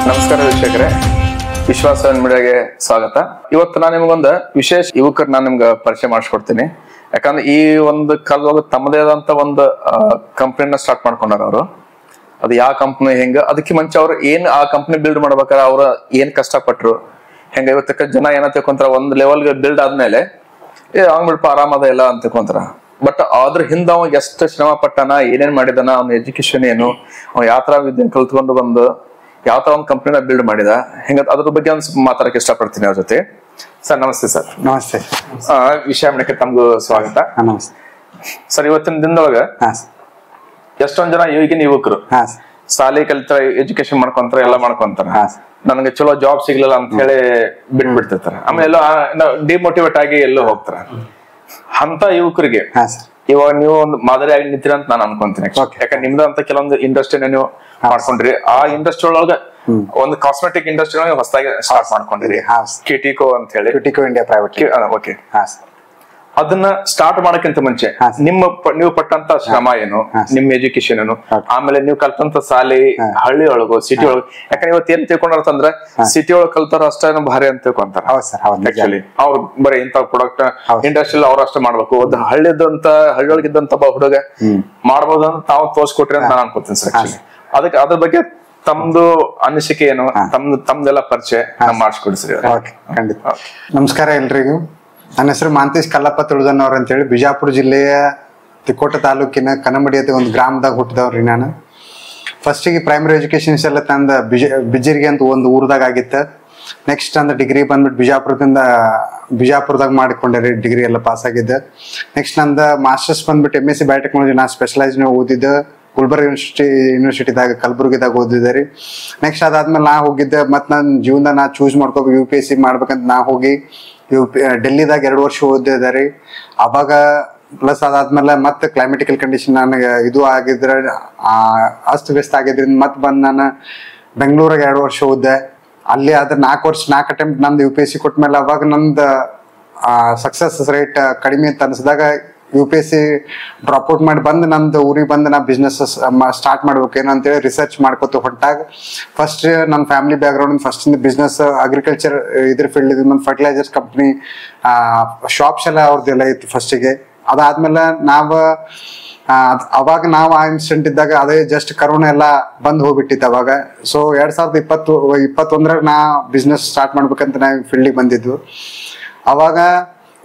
ನಮಸ್ಕಾರ ವೀಕ್ಷಕರೇ, ವಿಶ್ವಾಸ ಮೀಡಿಯಾಗೆ ಸ್ವಾಗತ. ಇವತ್ತು ನಾನು ನಿಮಗೊಂದು ವಿಶೇಷ ಯುವಕರು ನಾನು ನಿಮ್ಗೆ ಪರಿಚಯ ಮಾಡಿಸ್ಕೊಡ್ತೀನಿ. ಯಾಕಂದ್ರೆ ಈ ಒಂದು ಕಾಲದಾಗ ತಮ್ಮದೇ ಆದಂತ ಒಂದು ಕಂಪ್ನಿನ ಸ್ಟಾರ್ಟ್ ಮಾಡ್ಕೊಂಡಾರ ಅವರು. ಅದು ಯಾವ ಕಂಪ್ನಿ ಹೆಂಗ, ಅದಕ್ಕೆ ಮುಂಚೆ ಅವ್ರು ಏನ್ ಆ ಕಂಪ್ನಿ ಬಿಲ್ಡ್ ಮಾಡ್ಬೇಕಾದ್ರೆ ಅವ್ರ ಏನ್ ಕಷ್ಟಪಟ್ರು, ಹೆಂಗ ಇವತ್ತಕ್ಕ ಜನ ಏನ ತಿಳ್ಕೊಂತಾರ ಒಂದ್ ಲೆವೆಲ್ಗೆ ಬಿಲ್ಡ್ ಆದ್ಮೇಲೆ ಹಂಗ್ ಬಿಡಪ್ಪ ಆರಾಮದ ಇಲ್ಲ ಅಂತ ತಿಳ್ಕೊಂತಾರ. ಬಟ್ ಅದ್ರ ಹಿಂದ ಅವ ಎಷ್ಟು ಶ್ರಮ ಪಟ್ಟಾನ, ಏನೇನ್ ಮಾಡಿದಾನ, ಅವ್ನ ಎಜುಕೇಶನ್ ಏನು, ಅವ ಯಾವ ತರ ವಿದ್ಯೆ ಕಲ್ತ್ಕೊಂಡು ಬಂದು ಯಾವ ತರ ಒಂದು ಕಂಪ್ನಿನ ಬಿಲ್ಡ್ ಮಾಡಿದ, ಹೆಂಗ ಅದ್ರ ಬಗ್ಗೆ ಒಂದು ಮಾತಾಡಕ್ಕೆ ಇಷ್ಟಪಡ್ತೀನಿ ಅವ್ರ ಜೊತೆ. ಸರ್ ನಮಸ್ತೆ. ಸರ್ ನಮಸ್ತೆ. ವಿಷಯ ಮಾಡಕ್ಕೆ ತಮ್ಗೂ ಸ್ವಾಗತ. ನಮಸ್ತೆ ಸರ್, ಇವತ್ತಿನ ದಿನದೊಳಗ ಎಷ್ಟೊಂದ್ ಜನ ಈಗಿನ ಯುವಕರು ಶಾಲೆ ಕಲಿತ ಎಜುಕೇಶನ್ ಮಾಡ್ಕೊಂತಾರ, ಎಲ್ಲ ಮಾಡ್ಕೊಂತಾರ, ನನಗೆ ಚಲೋ ಜಾಬ್ ಸಿಗ್ಲಿಲ್ಲ ಅಂತ ಹೇಳಿ ಬಿಟ್ಬಿಡ್ತಿರ್ತಾರ. ಆಮೇಲೆ ಎಲ್ಲೋ ಡಿಮೋಟಿವೇಟ್ ಆಗಿ ಎಲ್ಲೋ ಹೋಗ್ತಾರ. ಅಂತ ಯುವಕರಿಗೆ ಇವಾಗ ನೀವು ಒಂದು ಮಾದರಿ ಆಗಿ ನಿಂತೀರ ಅಂತ ನಾನು ಅನ್ಕೊಂತೀನಿ. ಯಾಕಂದ್ರೆ ನಿಮ್ದು ಅಂತ ಕೆಲವೊಂದು ಇಂಡಸ್ಟ್ರಿನ ನೀವು ಮಾಡ್ಕೊಂಡ್ರಿ. ಆ ಇಂಡಸ್ಟ್ರಿ ಒಳಗ ಒಂದು ಕಾಸ್ಮೆಟಿಕ್ ಇಂಡಸ್ಟ್ರಿ ಒಳಗೆ ಹೊಸದಾಗಿ ಸ್ಟಾರ್ಟ್ ಮಾಡ್ಕೊಂಡಿರಿ, ಕಿಟಿಕೋ ಅಂತ ಹೇಳಿ. ಕಿಟಿಕೋ ಇಂಡಿಯಾ ಪ್ರೈವೇಟ್. ಓಕೆ. ಅದನ್ನ ಸ್ಟಾರ್ಟ್ ಮಾಡಕ್ಕಿಂತ ಮುಂಚೆ ನೀವು ಪಟ್ಟಂತ ಶ್ರಮ ಏನು, ನಿಮ್ ಎಜುಕೇಶನ್ ಏನು, ಆಮೇಲೆ ನೀವು ಕಲ್ತಂತ ಶಾಲೆ ಹಳ್ಳಿ ಒಳಗು ಸಿಟಿ ಒಳಗು. ಯಾಕಂದ್ರೆ ಇವತ್ತು ಏನ್ ತಿಳ್ಕೊಂಡ್ರಂದ್ರೆ ಸಿಟಿ ಒಳಗ್ ಕಲ್ತಾರ ಅಷ್ಟೇ ಭಾರಿ ಅಂತ ತಿಳ್ಕೊಂತಾರ. ಆಕ್ಚುಲಿ ಅವ್ರು ಬರೀ ಇಂತ ಪ್ರಾಡಕ್ಟ್ ಇಂಡಸ್ಟ್ರಿ ಅವ್ರ ಅಷ್ಟೇ ಮಾಡ್ಬೇಕು. ಒಂದು ಹಳ್ಳಿ ಒಳಗಿದ್ದಂತ ಹುಡುಗ ಮಾಡ್ಬೋದು ಅಂತ ತಾವು ತೋರ್ಸ್ಕೊಟ್ರಿ ಅಂತ ನಾನು ಅನ್ಕೋತೀನಿ ಸರ್. ಆಕ್ಚುಲಿ ಅದಕ್ಕೆ ಅದ್ರ ಬಗ್ಗೆ ತಮ್ದು ಅನಿಸಿಕೆ ಏನು, ತಮ್ದೆಲ್ಲ ಪರಿಚಯ ಮಾಡಿಸ್ಕೊಡಿ ಸರ್. ಖಂಡಿತ. ನಮಸ್ಕಾರ ಎಲ್ರಿಗೂ. ನನ್ನ ಹೆಸರು ಮಾಂತೇಶ್ ಕಲ್ಲಪ್ಪ ತುಳದನ್ ಅವ್ರ ಅಂತೇಳಿ ಬಿಜಾಪುರ ಜಿಲ್ಲೆಯ ತಿಕೋಟ ತಾಲೂಕಿನ ಕನಮಡಿ ಅಂತ ಒಂದು ಗ್ರಾಮದಾಗ ಹುಟ್ಟಿದವ್ರಿ. ನಾನು ಫಸ್ಟಿಗೆ ಪ್ರೈಮರಿ ಎಜುಕೇಶನ್ಸ್ ಎಲ್ಲ ತಂದ ಬಿಜ್ಜಿರಿಗೆ ಅಂತ ಒಂದು ಊರದಾಗ ಆಗಿತ್ತು. ನೆಕ್ಸ್ಟ್ ಅಂದ ಡಿಗ್ರಿ ಬಂದ್ಬಿಟ್ಟು ಬಿಜಾಪುರದಾಗ ಮಾಡಿಕೊಂಡೆ, ಡಿಗ್ರಿ ಎಲ್ಲ ಪಾಸ್ ಆಗಿದ್ದೆ. ನೆಕ್ಸ್ಟ್ ನಂದು ಮಾಸ್ಟರ್ಸ್ ಬಂದ್ಬಿಟ್ಟು MSc ಬಯೋಟೆಕ್ನಾಲಜಿ ನಾನು ಸ್ಪೆಷಲೈಸ್ ಓದಿದ್ದೆ ಗುಲ್ಬರ್ಗ ಯೂನಿವರ್ಸಿಟಿದಾಗ ಕಲಬುರ್ಗಿದಾಗ ಓದಿದ್ದೆ ರೀ. ನೆಕ್ಸ್ಟ್ ಅದಾದ್ಮೇಲೆ ನಾ ಹೋಗಿದ್ದೆ, ಮತ್ತು ನನ್ನ ಜೀವನದಾಗ ನಾ ಚೂಸ್ ಮಾಡ್ಕೋಬೇಕು UPSC ಮಾಡ್ಬೇಕಂತ ನಾ ಹೋಗಿ ಡೆಲ್ಲಿದಾಗ 2 ವರ್ಷ ಓದಿದ್ದೆ ರೀ. ಅವಾಗ ಪ್ಲಸ್ ಅದಾದ್ಮೇಲೆ ಮತ್ತೆ ಕ್ಲೈಮೆಟಿಕಲ್ ಕಂಡೀಷನ್ ನನಗೆ ಇದು ಆಗಿದ್ರೆ ಅಸ್ತ ವ್ಯಸ್ತ ಆಗಿದ್ರಿಂದ ಮತ್ತೆ ಬಂದು ನಾನು ಬೆಂಗಳೂರಾಗ 2 ವರ್ಷ ಓದಿದೆ. ಅಲ್ಲಿ ಅದ್ರ 4 ಅಟೆಂಪ್ಟ್ ನಂದು UPSC ಕೊಟ್ಮೇಲೆ ಅವಾಗ ನಂದು ಸಕ್ಸಸ್ ರೇಟ್ ಕಡಿಮೆ ಅಂತ ಅನ್ಸಿದಾಗ UPSC ಡ್ರಾಪ್ ಔಟ್ ಮಾಡಿ ಬಂದು ನಮ್ದು ಊರಿಗೆ ಬಂದು ನಾ ಬಿಸ್ನೆಸ್ ಸ್ಟಾರ್ಟ್ ಮಾಡ್ಬೇಕೇನು ಅಂತೇಳಿ ರಿಸರ್ಚ್ ಮಾಡ್ಕೊತ ಹೊಂಟಾಗ ಫಸ್ಟ್ ನನ್ನ family background first business agriculture ಇದ್ರ ಫೀಲ್ಡ್ ಇದು, ಒಂದು ಫರ್ಟಿಲೈಸರ್ಸ್ ಕಂಪ್ನಿ ಶಾಪ್ಸ್ ಎಲ್ಲ ಅವ್ರದ್ದೆಲ್ಲ ಇತ್ತು ಫಸ್ಟಿಗೆ. ಅದಾದ್ಮೇಲೆ ಅವಾಗ ನಾವು ಆ ಇನ್ಸಿಡೆಂಟ್ ಇದ್ದಾಗ ಅದೇ ಜಸ್ಟ್ ಕರೋನಾ ಎಲ್ಲ ಬಂದ್ ಹೋಗ್ಬಿಟ್ಟಿತ್ತು ಅವಾಗ. ಸೊ 2021 ನಾ ಬಿಸ್ನೆಸ್ ಸ್ಟಾರ್ಟ್ ಮಾಡ್ಬೇಕಂತ ನಾವು ಫೀಲ್ಡಿಗೆ ಬಂದಿದ್ವು. ಅವಾಗ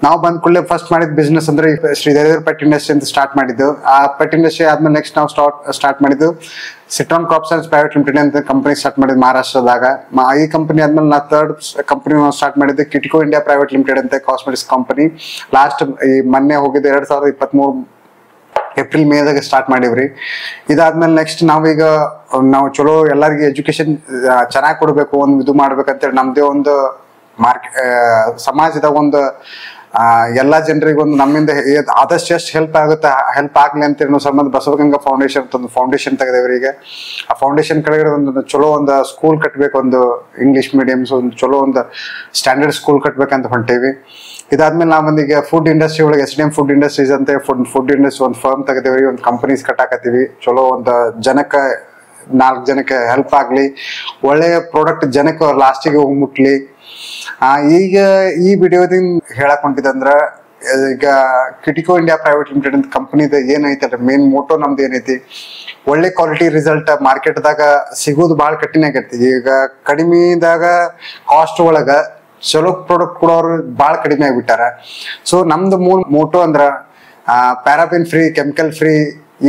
ನಾವು ಬಂದ್ ಕೂಡಲೇ ಫಸ್ಟ್ ಮಾಡಿದ ಬಿಸ್ನೆಸ್ ಅಂದ್ರೆ ಶ್ರೀಧರ್ ಪೆಟ್ ಇಂಡಸ್ಟ್ರಿ ಅಂತ ಸ್ಟಾರ್ಟ್ ಮಾಡಿದ್ದು. ಆ ಪೆಟ್ ಇಂಡಸ್ಟ್ರಿ ಆದ್ಮೇಲೆ ನೆಕ್ಸ್ಟ್ ನಾವು ಸ್ಟಾರ್ಟ್ ಮಾಡಿದ್ದು ಸಿಟ್ರಾನ್ ಕ್ರಾಪ್ ಸೈನ್ಸ್ ಪ್ರೈವೇಟ್ ಲಿಮಿಟೆಡ್ ಅಂತ ಕಂಪನಿ ಸ್ಟಾರ್ಟ್ ಮಾಡಿದ್ದು ಮಹಾರಾಷ್ಟ್ರದಾಗ. ಈ ಕಂಪನಿ ಆದ್ಮೇಲೆ ನಾ ಥರ್ಡ್ ಕಂಪನಿ ಸ್ಟಾರ್ಟ್ ಮಾಡಿದ್ದು ಕಿಟಿಕೋ ಇಂಡಿಯಾ ಪ್ರೈವೇಟ್ ಲಿಮಿಟೆಡ್ ಅಂತ ಕಾಸ್ಮೆಟಿಕ್ಸ್ ಕಂಪನಿ. ಲಾಸ್ಟ್ ಈ ಮೊನ್ನೆ ಹೋಗಿದ್ದು 2023 ಏಪ್ರಿಲ್ ಮೇದಾಗ ಸ್ಟಾರ್ಟ್ ಮಾಡಿವ್ರಿ. ಇದಾದ್ಮೇಲೆ ನೆಕ್ಸ್ಟ್ ನಾವು ಚಲೋ ಎಲ್ಲರಿಗೂ ಎಜುಕೇಶನ್ ಚೆನ್ನಾಗಿ ಕೊಡ್ಬೇಕು, ಒಂದು ಇದು ಮಾಡ್ಬೇಕಂತೇಳಿ ನಮ್ದೇ ಒಂದು ಸಮಾಜದಾಗ ಒಂದು ಎಲ್ಲಾ ಜನರಿಗೆ ಒಂದು ನಮ್ಮಿಂದ ಆದಷ್ಟು ಎಷ್ಟು ಹೆಲ್ಪ್ ಆಗ್ಲಿ ಅಂತ ಸಂಬಂಧ ಬಸವಗಂಗಾ ಫೌಂಡೇಶನ್ ಅಂತ ಒಂದು ಫೌಂಡೇಶನ್ ತೆಗೆದೇವ್ರಿ. ಈಗ ಆ ಫೌಂಡೇಶನ್ ಕೆಳಗಡೆ ಒಂದು ಚಲೋ ಒಂದು ಸ್ಕೂಲ್ ಕಟ್ಬೇಕು, ಒಂದು ಇಂಗ್ಲಿಷ್ ಮೀಡಿಯಮ್ಸ್ ಒಂದು ಚಲೋ ಒಂದು ಸ್ಟ್ಯಾಂಡರ್ಡ್ ಸ್ಕೂಲ್ ಕಟ್ಬೇಕಂತ ಹೊಂಟೇವಿ. ಇದಾದ್ಮೇಲೆ ನಾವೊಂದೀಗ ಫುಡ್ ಇಂಡಸ್ಟ್ರಿ ಒಳಗೆ SDM ಫುಡ್ ಇಂಡಸ್ಟ್ರೀಸ್ ಅಂತ ಫುಡ್ ಇಂಡಸ್ಟ್ರಿ ಒಂದು ಫರ್ಮ್ ತೆಗೆದೇವ್ರಿ, ಒಂದು ಕಂಪನೀಸ್ ಕಟ್ಟಾಕತ್ತೀವಿ. ಚಲೋ ಒಂದು 4 ಜನಕ್ಕೆ ಹೆಲ್ಪ್ ಆಗ್ಲಿ, ಒಳ್ಳೆ ಪ್ರಾಡಕ್ಟ್ ಜನಕ್ಕೆ ಲಾಸ್ಟಿಗೆ ಹೋಗಿ ಮುಟ್ಲಿ. ಈಗ ಈ ವಿಡಿಯೋದಿಂದ ಹೇಳಕ್ ಹೊಂಟಿದಂದ್ರ ಈಗ ಕಿಟಿಕೋ ಇಂಡಿಯಾ ಪ್ರೈವೇಟ್ ಲಿಮಿಟೆಡ್ ಅಂತ ಕಂಪನಿದ ಏನೈತಲ್ರಿ ಮೇನ್ ಮೋಟೋ ನಮ್ದು ಏನೈತಿ, ಒಳ್ಳೆ ಕ್ವಾಲಿಟಿ ರಿಸಲ್ಟ್ ಮಾರ್ಕೆಟ್ದಾಗ ಸಿಗೋದು ಭಾಳ ಕಠಿಣ ಆಗೈತಿ. ಈಗ ಕಡಿಮೆದಾಗ ಕಾಸ್ಟ್ ಒಳಗ ಚಲೋ ಪ್ರಾಡಕ್ಟ್ ಕೊಡೋರು ಭಾಳ ಕಡಿಮೆ ಆಗ್ಬಿಟ್ಟಾರ. ಸೊ ನಮ್ದು ಮೋಟೋ ಅಂದ್ರ ಪ್ಯಾರಾಬಿನ್ ಫ್ರೀ, ಕೆಮಿಕಲ್ ಫ್ರೀ,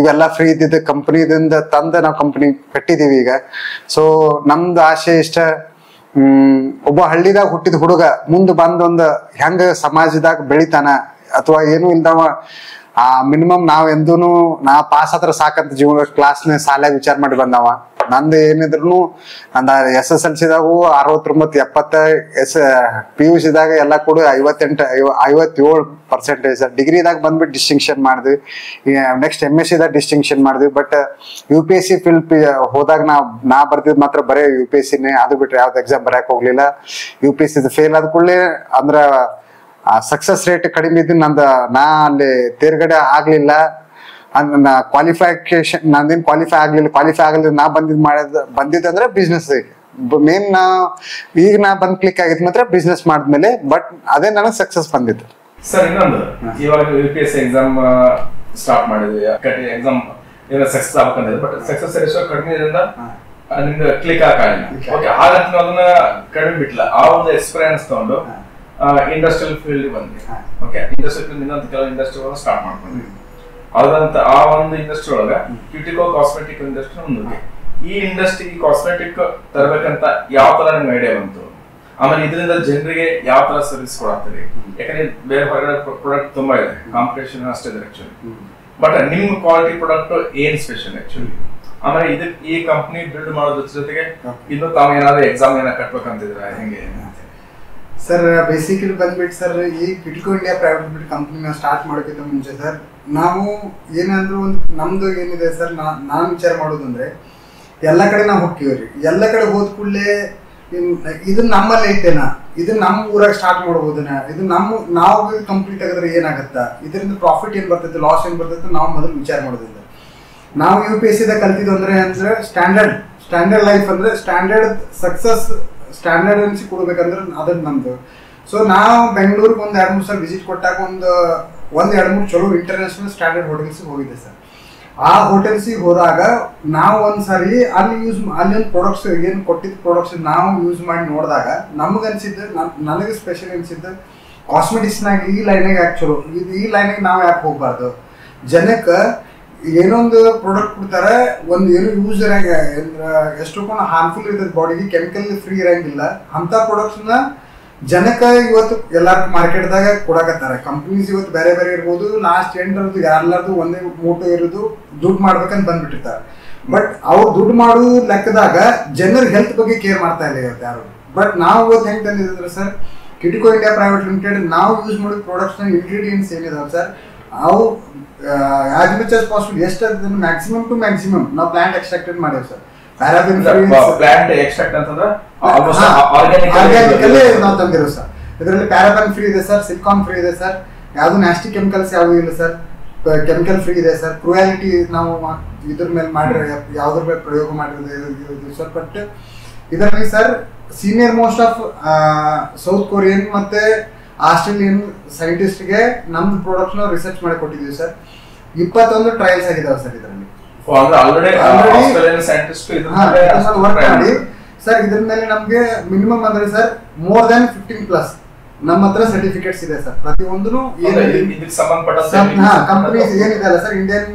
ಇವೆಲ್ಲ ಫ್ರೀ ಇದ್ದಿದ್ದ ಕಂಪನಿದಿಂದ ತಂದ ನಾವು ಕಂಪನಿ ಕಟ್ಟಿದೀವಿ ಈಗ. ಸೊ ನಮ್ದು ಆಸೆ ಇಷ್ಟ, ಒಬ್ಬ ಹಳ್ಳಿದಾಗ ಹುಟ್ಟಿದ ಹುಡುಗ ಮುಂದೆ ಬಂದೊಂದು ಹೆಂಗ ಸಮಾಜದಾಗ ಬೆಳಿತಾನ ಅಥವಾ ಏನು ಇಲ್ದವ ಮಿನಿಮಮ್ ನಾ ಪಾಸ್ ಆದ್ರ ಸಾಕಂತ ಜೀವನ ಕ್ಲಾಸ್ನ ಶಾಲೆಯಾಗ ವಿಚಾರ ಮಾಡಿ ಬಂದವ. ನಂದು ಏನಿದ್ರು ನಂದ SSLC ದಾಗು 69, 70, PUC ದಾಗ ಎಲ್ಲ ಕೂಡ 57%. ಡಿಗ್ರಿದಾಗ ಬಂದ್ಬಿಟ್ಟು ಡಿಸ್ಟಿಂಕ್ಷನ್ ಮಾಡಿದ್ವಿ. ನೆಕ್ಸ್ಟ್ MSc ದಾಗ ಡಿಸ್ಟಿಂಕ್ಷನ್ ಮಾಡಿದ್ವಿ. ಬಟ್ UPSC ಫೀಲ್ಡ್ ಹೋದಾಗ ನಾ ಬರ್ದಿದ್ ಮಾತ್ರ ಬರೇ UPSCನೇ, ಅದು ಬಿಟ್ರೆ ಯಾವ್ದು ಎಕ್ಸಾಮ್ ಬರಕ್ ಹೋಗ್ಲಿಲ್ಲ. UPSC ಫೇಲ್ ಆದ ಕೂಡಲೇ ಅಂದ್ರ ಸಕ್ಸಸ್ ರೇಟ್ ಕಡಿಮೆ ಇದ್ದು ನಾ ಅಲ್ಲಿ ತೇರ್ಗಡೆ ಆಗ್ಲಿಲ್ಲ. ಕ್ವಾಲಿಫಿಕೇಶನ್ ನಂದೇನು ಕ್ವಾಲಿಫೈ ಆಗಲಿಲ್ಲ. ನಾ ಬಂದಿದ್ದಂದ್ರೆ ಬಿಸ್ನೆಸ್ ಮೇನ್ ಈಗ ನಾ ಬಂದ್ ಕ್ಲಿಕ್ ಆಗಿದ್ ಮಾತ್ರ ಬಿಸ್ನೆಸ್ ಮಾಡಿದ್ಮೇಲೆ, ಬಟ್ ಅದೇ ನನಗೆ ಸಕ್ಸಸ್ ಬಂದಿತ್ತು. ಸರ್ ಇನ್ನೊಂದು, ಇವಾಗ UPSC ಎಕ್ಸಾಮ್ ಸ್ಟಾರ್ಟ್ ಮಾಡಿದ್ವಿ, ಎಕ್ಸಾಮ್ ಏನೋ ಸಕ್ಸಸ್ ಆಗ್ಬೇಕಂದ್ರೆ, ಬಟ್ ಸಕ್ಸಸ್ ರೇಷಿಯೋ ಕಡಿಮೆ ಇರೋದ್ರಿಂದ ನಿಮ್ಗೆ ಕ್ಲಿಕ್ ಆಗಲಿಲ್ಲ. ಓಕೆ, ಹಾಗಂತ ನಾವು ಅದನ್ನ ಕಡಿಮೆ ಬಿಟ್ಟಿಲ್ಲ. ಆ ಒಂದು ಎಕ್ಸ್ಪೀರಿಯನ್ಸ್ ತಗೊಂಡು ಇಂಡಸ್ಟ್ರಿಯಲ್ ಫೀಲ್ಡ್ ಬಂದ್ವಿ. ಓಕೆ, ಇಂಡಸ್ಟ್ರಿಯಲ್ ಫೀಲ್ಡ್ ಇನ್ನೊಂದು ಕೆಲವು ಇಂಡಸ್ಟ್ರಿ ಸ್ಟಾರ್ಟ್ ಮಾಡ್ಕೊಂಡ್ವಿ. ಅದಂತ ಆ ಒಂದು ಇಂಡಸ್ಟ್ರಿ ಒಳಗ ಕ್ಯೂಟಿಕೋ ಕಾಸ್ಮೆಟಿಕ್ ಇಂಡಸ್ಟ್ರಿ ಒಂದು. ಈ ಇಂಡಸ್ಟ್ರಿ ಕಾಸ್ಮೆಟಿಕ್ ತರಬೇಕಂತ ಯಾವ ತರ ನಿಮ್ಗೆ ಐಡಿಯಾ ಬಂತು? ಆಮೇಲೆ ಇದರಿಂದ ಜನರಿಗೆ ಯಾವ ತರ ಸರ್ವಿಸ್ ಕೊಡಾಗ್ತದೆ? ಯಾಕಂದ್ರೆ ಬೇರೆ ಹೊರಗಡೆ ಪ್ರಾಡಕ್ಟ್ ತುಂಬಾ ಇದೆ, ಕಾಂಪಿಟೇಷನ್ ಅಷ್ಟೇ ಇದೆ ಆಕ್ಚುಲಿ. ಬಟ್ ನಿಮ್ ಕ್ವಾಲಿಟಿ ಪ್ರಾಡಕ್ಟ್ ಏನ್ ಸ್ಪೆಷಲ್ ಆಕ್ಚುಲಿ? ಆಮೇಲೆ ಇದಕ್ಕೆ ಈ ಕಂಪನಿ ಬಿಲ್ಡ್ ಮಾಡೋದ್ರ ಜೊತೆಗೆ ಇನ್ನು ತಾವು ಏನಾದ್ರು ಎಕ್ಸಾಮ್ ಏನಾದ್ರು ಕಟ್ಬೇಕಂತಿದ್ರ ಹೆಂಗೆ? ಸರ್ ಬೇಸಿಕಲಿ ಬಂದ್ಬಿಟ್ಟು ಸರ್, ಈ ಕ್ಯೂಟಿಕೋ ಇಂಡಿಯಾ ಪ್ರೈವೇಟ್ ಲಿಮಿಟೆಡ್ ಕಂಪ್ನಿನ ಸ್ಟಾರ್ಟ್ ಮಾಡೋಕ್ಕಿಂತ ಮುಂಚೆ ಸರ್, ನಾವು ಏನಾದ್ರು ಒಂದು ನಮ್ದು ಏನಿದೆ ಸರ್, ನಾನು ವಿಚಾರ ಮಾಡೋದಂದ್ರೆ ಎಲ್ಲ ಕಡೆ ನಾವು ಹೋಗ್ತೀವ್ರಿ. ಎಲ್ಲ ಕಡೆ ಹೋದ ಕೂಡಲೇ ಇದು ನಮ್ಮಲ್ಲಿ ಐತೆನಾ, ಇದು ನಮ್ಮ ಊರಾಗ ಸ್ಟಾರ್ಟ್ ಮಾಡ್ಬೋದನ, ಇದು ನಾವು ಕಂಪ್ಲೀಟ್ ಆಗಿದ್ರೆ ಏನಾಗತ್ತ, ಇದರಿಂದ ಪ್ರಾಫಿಟ್ ಏನ್ ಬರ್ತೈತೆ, ಲಾಸ್ ಏನ್ ಬರ್ತೈತೆ, ನಾವು ಮೊದಲು ವಿಚಾರ ಮಾಡೋದಿಲ್ಲ. ನಾವು UPSC ಕಲ್ತಿದ್ದು ಅಂದ್ರೆ ಸ್ಟ್ಯಾಂಡರ್ಡ್ ಲೈಫ್ ಅಂದ್ರೆ ಸ್ಟ್ಯಾಂಡರ್ಡ್ ಸಕ್ಸಸ್, ಸ್ಟ್ಯಾಂಡರ್ಡ್ ಅನ್ಸಿ ಕೊಡ್ಬೇಕಂದ್ರೆ ಅದನ್ನ ನಮ್ದು. ಸೊ ನಾವು ಬೆಂಗಳೂರಿಗೆ ಒಂದು 2-3 ಸಲ ವಿಸಿಟ್ ಕೊಟ್ಟಾಗ ಒಂದು 2-3 ಚಲೋ ಇಂಟರ್ನ್ಯಾಷನಲ್ ಸ್ಟ್ಯಾಂಡರ್ಡ್ ಹೋಟೆಲ್ಸಿಗೆ ಹೋಗಿದೆ ಸರ್. ಆ ಹೋಟೆಲ್ಸಿಗೆ ಹೋದಾಗ ನಾವು ಒಂದ್ಸರಿ ಅಲ್ಲಿ ಒಂದು ಪ್ರಾಡಕ್ಟ್ಸ್ ಏನು ಕೊಟ್ಟಿದ್ದ ಪ್ರಾಡಕ್ಟ್ಸ್ ನಾವು ಯೂಸ್ ಮಾಡಿ ನೋಡಿದಾಗ ನಮಗನ್ಸಿದ್ದು, ನನಗೆ ಸ್ಪೆಷಲ್ ಅನ್ಸಿದ್ದು ಕಾಸ್ಮೆಟಿಕ್ಸ್ನಾಗ ಈ ಲೈನಾಗ ಯಾಕೆ ಚಲೋ, ಈ ಲೈನಾಗ ನಾವು ಯಾಕೆ ಹೋಗ್ಬಾರ್ದು. ಜನಕ್ಕೆ ಏನೊಂದು ಪ್ರಾಡಕ್ಟ್ ಕೊಡ್ತಾರೆ, ಒಂದು ಏನು ಯೂಸ್ ಎಷ್ಟೊಂದು ಹಾರ್ಮ್ಫುಲ್ ಇರ್ತದೆ ಬಾಡಿಗೆ, ಕೆಮಿಕಲ್ ಫ್ರೀ ಇರಂಗಿಲ್ಲ. ಅಂತ ಪ್ರಾಡಕ್ಟ್ಸ್ನ ಜನಕ್ಕೆ ಇವತ್ತು ಎಲ್ಲಾರು ಮಾರ್ಕೆಟ್ದಾಗ ಕೊಡಕತ್ತಾರೆ. ಕಂಪ್ನೀಸ್ ಇವತ್ತು ಬೇರೆ ಬೇರೆ ಇರ್ಬೋದು, ಲಾಸ್ಟ್ ಎಂಟರದ್ದು ಯಾರ್ಲಾರ್ದು ಒಂದೇ ಮೋಟೋ ಇರೋದು ದುಡ್ಡು ಮಾಡ್ಬೇಕಂತ ಬಂದ್ಬಿಟ್ಟಿರ್ತಾರೆ. ಬಟ್ ಅವ್ರು ದುಡ್ಡು ಮಾಡೋ ಲೆಕ್ಕದಾಗ ಜನರ ಹೆಲ್ತ್ ಬಗ್ಗೆ ಕೇರ್ ಮಾಡ್ತಾ ಇಲ್ಲ ಇವತ್ತು ಯಾರು. ಬಟ್ ನಾವು ಇವತ್ತು ಹೆಂಗೆ ತಂದಿದ್ರೆ ಸರ್, ಕ್ಯೂಟಿಕೋ ಇಂಡಿಯಾ ಪ್ರೈವೇಟ್ ಲಿಮಿಟೆಡ್ ನಾವು ಯೂಸ್ ಮಾಡೋ ಪ್ರಾಡಕ್ಟ್ಸ್ನ ಇಂಗ್ರೀಡಿಯೆಂಟ್ಸ್ ಏನಿದಾವೆ ಸರ್, ಅವು ಆಸ್ ಮಚ್ ಆಸ್ ಪಾಸಿಬಲ್ ಎಷ್ಟು ಮ್ಯಾಕ್ಸಿಮಮ್ ಟು ಮ್ಯಾಕ್ಸಿಮಮ್ ನಾವು ಪ್ಲಾಂಟ್ ಎಕ್ಸ್ಟ್ರಾಕ್ಟೆಡ್ ಮಾಡೇವಿ ಸರ್. ಪ್ಯಾರಾಬಿನ್ ಪ್ಲಾಂಟ್ ಎಕ್ಸ್ಟ್ರಾಕ್ಟ್ ಅಂತಂದ್ರೆ ಆರ್ಗ್ಯಾನಿಕಲ್ಲೇ ನಾವು ತಂದಿರೋ ಸರ್. ಇದರಲ್ಲಿ ಪ್ಯಾರಾಬಿನ್ ಫ್ರೀ ಇದೆ ಸರ್, ಸಿಲಿಕಾನ್ ಫ್ರೀ ಇದೆ ಸರ್, ಯಾವುದು ನ್ಯಾಸ್ಟಿ ಕೆಮಿಕಲ್ಸ್ ಯಾವುದು ಇಲ್ಲ ಸರ್, ಕೆಮಿಕಲ್ ಫ್ರೀ ಇದೆ ಸರ್. ಕ್ರುಯಾಲಿಟಿ ನಾವು ಇದ್ರ ಮೇಲೆ ಮಾಡಿರೋ ಯಾವ್ದ್ರ ಮೇಲೆ ಪ್ರಯೋಗ ಮಾಡಿರೋದು ಸರ್. ಬಟ್ ಇದರಲ್ಲಿ sir senior most of south Korean ಮತ್ತೆ ಆಸ್ಟ್ರೇಲಿಯನ್ ಸೈಂಟಿಸ್ಟ್ಗೆ ನಮ್ದು ಪ್ರಾಡಕ್ಟ್ಸ್ ನಾವು ರಿಸರ್ಚ್ ಮಾಡಿ ಕೊಟ್ಟಿದ್ದೀವಿ ಸರ್. 21 ಟ್ರಯಲ್ಸ್ ಆಗಿದಾವೆ ಸರ್ ಇದರಲ್ಲಿ. ವರ್ಕ್ ಮಾಡಿ ಸರ್ ಇದ್ರ ಮೇಲೆ ನಮ್ಗೆ ಮಿನಿಮಮ್ ಅಂದ್ರೆ ಸರ್ more than 15+ ನಮ್ಮ ಹತ್ರ ಸರ್ಟಿಫಿಕೇಟ್ಸ್ ಇದೆ ಸರ್. ಪ್ರತಿಯೊಂದು ಕಂಪನೀಸ್ ಏನಿದೆ ಅಲ್ಲ ಸರ್, ಇಂಡಿಯನ್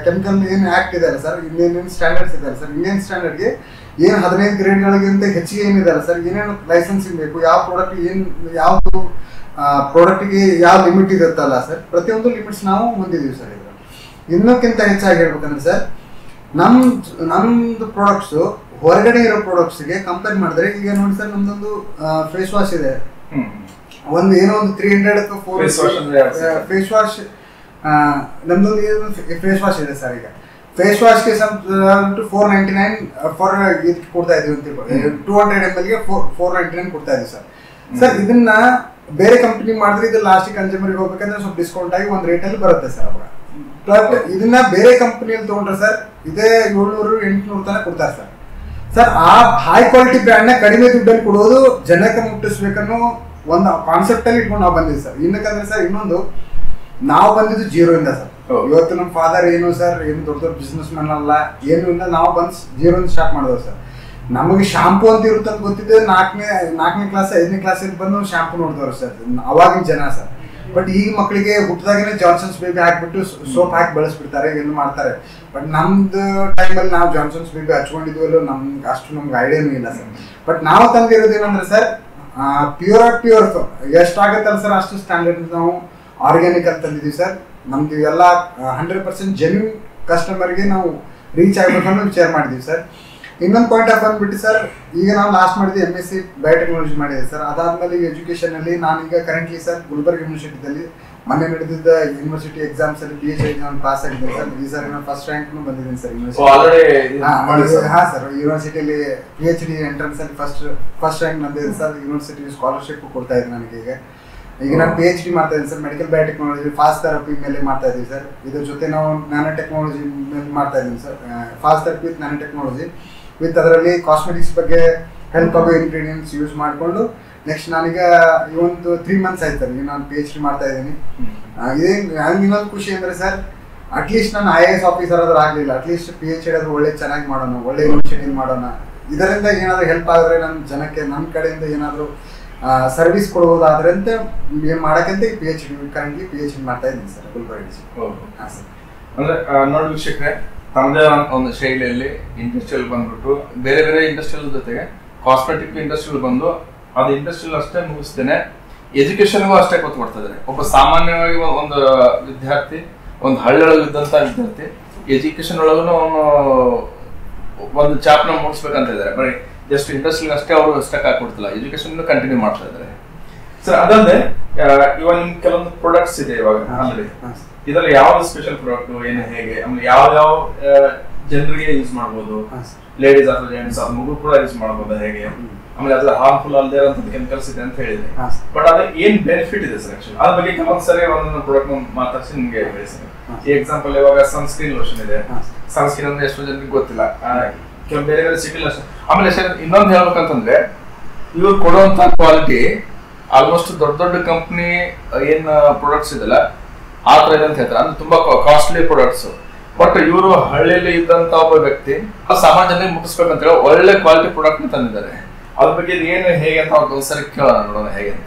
ಕೆಮಿಕಲ್ ಏನ್ ಆಕ್ಟ್ ಇದೆ ಅಲ್ಲ ಸರ್, ಇಂಡಿಯನ್ ಸ್ಟ್ಯಾಂಡರ್ಡ್ಸ್ ಇದೆ ಅಲ್ಲ ಸರ್, ಇಂಡಿಯನ್ ಸ್ಟ್ಯಾಂಡರ್ಡ್ಗೆ ಏನು 15 ಗ್ರೇಡ್ಗಳಿಗಿಂತ ಹೆಚ್ಚಿಗೆ ಏನಿದೆ ಅಲ್ಲ ಸರ್, ಏನೇನು ಲೈಸೆನ್ಸಿಂಗ್ ಬೇಕು, ಯಾವ ಪ್ರಾಡಕ್ಟ್ ಏನು ಯಾವುದು ಪ್ರಾಡಕ್ಟ್ಗೆ ಯಾವ ಲಿಮಿಟ್ ಇರುತ್ತಲ್ಲ ಸರ್, ಪ್ರತಿಯೊಂದು ಲಿಮಿಟ್ಸ್ ನಾವು ಹೊಂದಿದ್ದೀವಿ ಸರ್. ಇದ್ರ ಇನ್ನಕ್ಕಿಂತ ಹೆಚ್ಚಾಗಿ ಹೇಳ್ಬೇಕಂದ್ರೆ ಸರ್, ನಮ್ದು ಪ್ರಾಡಕ್ಟ್ಸು ಹೊರಗಡೆ ಇರೋ ಪ್ರಾಡಕ್ಟ್ಸ್ಗೆ ಕಂಪೇರ್ ಮಾಡಿದ್ರೆ, ಈಗ ನೋಡಿ ಸರ್ ನಮ್ದೊಂದು ಫೇಸ್ ವಾಶ್ ಇದೆ, ಒಂದು ಏನೋ ಒಂದು 300 ಫೇಸ್ ವಾಶ್, ನಮ್ದೊಂದು ಫೇಸ್ ವಾಶ್ ಇದೆ ಸರ್. ಈಗ ಫೇಸ್ ವಾಶ್ಗೆ 499 ಫಾರ್ ಇದಕ್ಕೆ ಕೊಡ್ತಾ ಇದೀವಿ ಅಂತ 200 ml ಗೆ 499 ಕೊಡ್ತಾ ಇದೀವಿ ಸರ್. ಸರ್ ಇದನ್ನ ಬೇರೆ ಕಂಪನಿ ಮಾಡಿದ್ರೆ ಇದು ಲಾಸ್ಟ್ ಕನ್ಸ್ಯೂಮರ್ಗೆ ಹೋಗ್ಬೇಕಂದ್ರೆ ಸ್ವಲ್ಪ ಡಿಸ್ಕೌಂಟ್ ಆಗಿ ಒಂದು ರೇಟಲ್ಲಿ ಬರುತ್ತೆ ಸರ್ ಅವಾಗ. ಬಟ್ ಇದನ್ನ ಬೇರೆ ಕಂಪನಿಯಲ್ಲಿ ತಗೊಂಡ್ರೆ ಸರ್ ಇದೇ 700-800 ತನಕ ಕೊಡ್ತಾರೆ ಸರ್. ಸರ್ ಆ ಹೈ ಕ್ವಾಲಿಟಿ ಬ್ರ್ಯಾಂಡ್ ನ ಕಡಿಮೆ ದುಡ್ಡಲ್ಲಿ ಕೊಡೋದು ಜನಕ್ಕೆ ಮುಟ್ಟಿಸ್ಬೇಕನ್ನೋ ಒಂದು ಕಾನ್ಸೆಪ್ಟ್ ಅಲ್ಲಿ ಇಟ್ಕೊಂಡು ನಾವು ಬಂದಿದ್ದೀವಿ ಸರ್. ಇನ್ನಕ್ಕಂದ್ರೆ ಸರ್ ಇನ್ನೊಂದು, ನಾವು ಬಂದಿದ್ದು 0 ಇಂದ ಸರ್. ಇವತ್ತು ನಮ್ಮ ಫಾದರ್ ಏನು ಸರ್ ಏನು ದೊಡ್ಡ ಬಿಸ್ನೆಸ್ ಮ್ಯಾನ್ ಅಲ್ಲ, ಏನು ಇಲ್ಲ, ನಾವು ಬಂದು 0 ಇಂದ ಸ್ಟಾರ್ಟ್ ಮಾಡಿದೆವು ಸರ್. ನಮಗೆ ಶಾಂಪು ಅಂತ ಇರುತ್ತೆ ಅಂತ ಗೊತ್ತಿದ್ದೆ 4ನೇ ಕ್ಲಾಸ್ 5ನೇ ಕ್ಲಾಸಲ್ಲಿ ಬಂದು ಶಾಂಪು ನೋಡಿದವರು ಸರ್ ಅವಾಗಿನ ಜನ ಸರ್. ಬಟ್ ಈಗ ಮಕ್ಕಳಿಗೆ ಹುಟ್ಟಿದಾಗೇನೆ ಜಾನ್ಸನ್ಸ್ ಬೇಬಿ ಹಾಕ್ಬಿಟ್ಟು ಸೋಪ್ ಹಾಕಿ ಬೆಳೆಸ್ಬಿಡ್ತಾರೆ, ಏನು ಮಾಡ್ತಾರೆ. ಬಟ್ ನಮ್ದು ಟೈಮಲ್ಲಿ ನಾವು ಜಾನ್ಸನ್ಸ್ ಬೇಬಿ ಹಚ್ಕೊಂಡಿದ್ವಲ್ಲೋ ನಮ್ಗೆ ಅಷ್ಟು ನಮ್ಗೆ ಐಡಿಯಾನೂ ಇಲ್ಲ ಸರ್. ಬಟ್ ನಾವು ತಂದಿರೋದು ಏನಂದ್ರೆ ಸರ್ ಪ್ಯೂರ್ ಎಷ್ಟಾಗತ್ತಲ್ಲ ಸರ್ ಅಷ್ಟು ಸ್ಟ್ಯಾಂಡರ್ಡ್ ನಾವು ಆರ್ಗ್ಯಾನಿಕ್ ಅಂತ ತಂದಿದ್ದೀವಿ ಸರ್. ನಮ್ದು ಎಲ್ಲ 100% ಜೆನ್ಯೂನ್ ಕಸ್ಟಮರ್ಗೆ ನಾವು ರೀಚ್ ಆಗಬೇಕು ಅನ್ನೋ ವಿಚಾರ ಮಾಡಿದ್ದೀವಿ ಸರ್. ಇನ್ನೊಂದು ಪಾಯಿಂಟ್ ಆಫ್ ಬಂದ್ಬಿಟ್ಟು ಸರ್, ಈಗ ನಾವು ಲಾಸ್ಟ್ ಮಾಡಿದ್ವಿ MSc ಬಯೋಟೆಕ್ನಾಲಜಿ ಮಾಡಿದೆ ಸರ್. ಅದಾದ್ಮೇಲೆ ಎಜುಕೇಷನಲ್ಲಿ ನಾನೀಗ ಕರೆಂಟ್ಲಿ ಸರ್ ಗುಲ್ಬರ್ಗ ಯೂನಿವರ್ಸಿಟಿದಲ್ಲಿ ಮೊನ್ನೆ ನಡೆದಿದ್ದ ಯೂನಿವರ್ಸಿಟಿ ಎಕ್ಸಾಮ್ಸ್ ಅಲ್ಲಿ PhD ಎಕ್ಸಾಮ್ ಪಾಸ್ ಆಗಿದ್ದೀನಿ ಸರ್. ಈ ಸರ್ ನಾನು ಫಸ್ಟ್ ರ್ಯಾಂಕ್ನು ಬಂದಿದ್ದೀನಿ ಸರ್ ಯೂನಿವರ್ಸಿಟಿ. ಹಾ ಸರ್, ಯೂನಿವರ್ಸಿಟಿಯಲ್ಲಿ PhD ಎಂಟ್ರೆನ್ಸ್ ಅಲ್ಲಿ ಫಸ್ಟ್ ರ್ಯಾಂಕ್ ಬಂದಿದೆ ಸರ್. ಯೂನಿವರ್ಸಿಟಿ ಸ್ಕಾಲರ್ಶಿಪ್ ಕೊಡ್ತಾ ಇದೆ ನನಗೆ. ಈಗ ನಾನು PhD ಮಾಡ್ತಾ ಇದ್ದೀನಿ sir, medical biotechnology fast therapy ಮೇಲೆ ಮಾಡ್ತಾ ಇದ್ದೀವಿ ಸರ್. ಇದ್ರ ಜೊತೆ ನಾವು ನ್ಯಾನೋ ಟೆಕ್ನಾಲಜಿ ಮೇಲೆ ಮಾಡ್ತಾ ಇದ್ದೀನಿ sir, fast therapy with nano technology. With ಅದರಲ್ಲಿ ಕಾಸ್ಮೆಟಿಕ್ಸ್ ಬಗ್ಗೆ ಹೆಲ್ಪ್ ಆಗೋ ಇಂಗ್ರೀಡಿಯೆಂಟ್ಸ್ ಯೂಸ್ ಮಾಡಿಕೊಂಡು ನೆಕ್ಸ್ಟ್ ನಾನೀಗ ಒಂದು 3 months ಆಯ್ತು ಸರ್, ಈಗ ನಾನು PhD ಮಾಡ್ತಾ ಇದ್ದೀನಿ. ಇದೇ ನನಗೆ ಇನ್ನೊಂದು ಖುಷಿ ಅಂದರೆ ಸರ್, ಅಟ್ಲೀಸ್ಟ್ ನಾನು IAS ಆಫೀಸರ್ ಆದ್ರೂ ಆಗಲಿಲ್ಲ, ಅಟ್ಲೀಸ್ಟ್ PhD ಆದ್ರೂ ಒಳ್ಳೆ ಚೆನ್ನಾಗಿ ಮಾಡೋಣ, ಒಳ್ಳೆ ಇನಿಷಿಯೇಟಿವ್ ಮಾಡೋಣ. ಇದರಿಂದ ಏನಾದರೂ ಹೆಲ್ಪ್ ಆದರೆ ನನ್ನ ಜನಕ್ಕೆ ನನ್ನ ಕಡೆಯಿಂದ ಏನಾದರೂ ಸರ್ವಿಸ್ ಕೊಡುವುದಾದ್ರೆ ಅಂತ ಏನು ಮಾಡೋಕ್ಕಂತ ಕರೆಂಟ್ಲಿ PhD ಮಾಡ್ತಾ ಇದ್ದೀನಿ ಸರ್ ಗುಲ್ಬರ್ಗ. ಹಾಂ ಸರ್. ಅಂದರೆ ನೋಡಿ ವೀಕ್ಷಕರೇ, ತಮ್ಮದೇ ಒಂದು ಶೈಲಿಯಲ್ಲಿ ಇಂಡಸ್ಟ್ರಿಯಲ್ ಬಂದ್ಬಿಟ್ಟು ಬೇರೆ ಬೇರೆ ಇಂಡಸ್ಟ್ರಿಯಲ್ ಜೊತೆಗೆ ಕಾಸ್ಮೆಟಿಕ್ ಇಂಡಸ್ಟ್ರಿಯಲ್ ಬಂದು ಅದು ಇಂಡಸ್ಟ್ರಿಯಲ್ ಅಷ್ಟೇ ಮುಗಿಸ್ತೇನೆ, ಎಜುಕೇಶನ್ಗೂ ಅಷ್ಟೇ ಕೊಟ್ಟು ಮಾಡ್ತಾ ಇದ್ದಾರೆ. ಒಬ್ಬ ಸಾಮಾನ್ಯವಾಗಿ ಒಂದು ವಿದ್ಯಾರ್ಥಿ, ಒಂದು ಹಳ್ಳಿಯೊಳಗಿದ್ದಂಥ ವಿದ್ಯಾರ್ಥಿ ಎಜುಕೇಶನ್ ಒಳಗೂ ಅವನು ಒಂದು ಚಾಪ್ನ ಮುಗಿಸ್ಬೇಕಂತ ಇದ್ದಾರೆ. ಬರೀ ಜಸ್ಟ್ ಇಂಡಸ್ಟ್ರಿಯಲ್ ಅಷ್ಟೇ ಅವರು ಸ್ಟಕ್ ಹಾಕೊಡ್ತಿಲ್ಲ, ಎಜುಕೇಶನ್ ಕಂಟಿನ್ಯೂ ಮಾಡ್ತಾ ಇದ್ದಾರೆ. ಸರ್ ಅದಲ್ಲದೆ ಇವಾಗ ನಿಮ್ ಕೆಲವೊಂದು ಪ್ರಾಡಕ್ಟ್ಸ್ ಇದೆ ಇವಾಗ ಆಲ್ರೆಡಿ, ಇದರಲ್ಲಿ ಯಾವ್ದು ಸ್ಪೆಷಲ್ ಪ್ರಾಡಕ್ಟ್ ಏನು ಹೇಗೆ, ಆಮೇಲೆ ಯಾವ ಜನರಿಗೆ ಯೂಸ್ ಮಾಡ್ಬೋದು, ಲೇಡೀಸ್ ಅಥವಾ ಜೆಂಟ್ಸ್ ಅದು ಮಗು ಕೂಡ ಯೂಸ್ ಮಾಡ್ಬೋದು ಹೇಗೆ, ಆಮೇಲೆ ಅದ್ರ ಹಾರ್ಮ್ಫುಲ್ ಅಲ್ಲದೆ ಇರೋಂಥದ್ದು ಕೆಮಿಕಲ್ಸ್ ಇದೆ ಅಂತ ಹೇಳಿದ್ರೆ, ಬಟ್ ಅದ್ರ ಏನ್ ಬೆನಿಫಿಟ್ ಇದೆ ಸರ್ ಆಕ್ಚುಲಿ ಅದ್ರ ಬಗ್ಗೆ ಕೆಲವೊಂದ್ಸರಿ ಒಂದೊಂದು ಪ್ರಾಡಕ್ಟ್ ಮಾತಾಡ್ಸಿ ನಿಮ್ಗೆ ಹೇಳಿ ಸರ್. ಈ ಎಕ್ಸಾಂಪಲ್ ಇವಾಗ ಸನ್ಸ್ಕ್ರೀನ್ ಲೋಷನ್ ಇದೆ, ಸನ್ಸ್ಕ್ರೀನ್ ಅಂದ್ರೆ ಎಷ್ಟೋ ಜನರಿಗೆ ಗೊತ್ತಿಲ್ಲ, ಕೆಲವು ಬೇರೆ ಬೇರೆ ಸಿಟಿ ಲೋಷನ್. ಆಮೇಲೆ ಸರ್ ಇನ್ನೊಂದು ಹೇಳ್ಬೇಕಂತಂದ್ರೆ ಇವ್ರು ಕೊಡುವಂತ ಕ್ವಾಲಿಟಿ ಆಲ್ಮೋಸ್ಟ್ ದೊಡ್ಡ ದೊಡ್ಡ ಕಂಪ್ನಿ ಏನ್ ಪ್ರಾಡಕ್ಟ್ಸ್ ಇದೆಲ್ಲ ಆ ತರ ಇದೆ ಅಂತ ಹೇಳ್ತಾರೆ, ಅಂದ್ರೆ ತುಂಬಾ ಕಾಸ್ಟ್ಲಿ ಪ್ರಾಡಕ್ಟ್ಸ್. ಬಟ್ ಇವರು ಹಳ್ಳಿಯಲ್ಲಿ ಇದ್ದಂತ ಒಬ್ಬ ವ್ಯಕ್ತಿ ಸಾಮಾನ್ಯ ಜನರಿಗೆ ಮುಟ್ಟಿಸ್ಬೇಕಂತ ಹೇಳಿ ಒಳ್ಳೆ ಕ್ವಾಲಿಟಿ ಪ್ರಾಡಕ್ಟ್ ತಂದಿದ್ದಾರೆ. ಅದ್ರ ಬಗ್ಗೆ ಏನು ಹೇಗೆ ಅಂತ ಅವ್ರಿಗೆ ಒಂದ್ಸರಿ ಕೇಳೋಣ, ನೋಡೋಣ ಹೇಗೆ ಅಂತ.